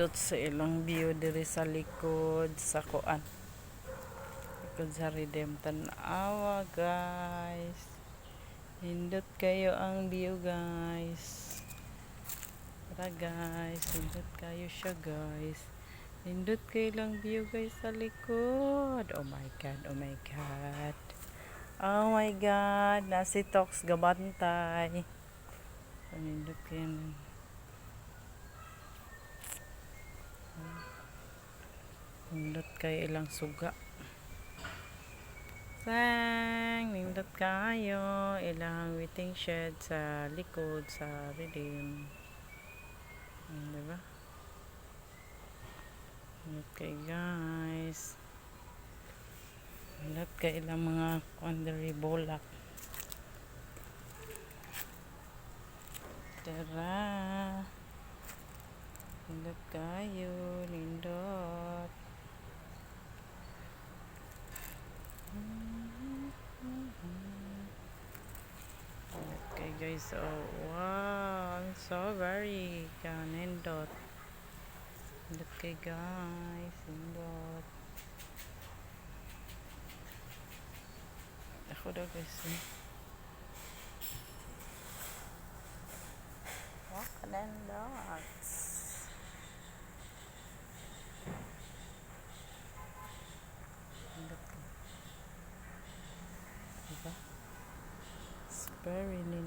nindot sa ilang view diri sa likod sa kuan, likod sa Redemptan awa guys. Nindot kayo ang view guys. Tara guys, nindot kayo siya guys. Nindot kayo lang view guys sa likod. Oh my god, oh my god. Oh my god, nasi Tox gabantay. Nindot kayo lang. Nindot kayo ilang suga. Nindot kayo ilang waiting shed sa likod sa Redeem. Diba? Nindot kayo guys. Nindot kayo ilang mga quandary bolak. Tara. Nindot kayo. Nindot. Okay guys, oh wow, I'm so very nindot. Nindot kay guys, nindot. Ako daw guys, walk and dogs. Nindot. Diba? It's very nindot.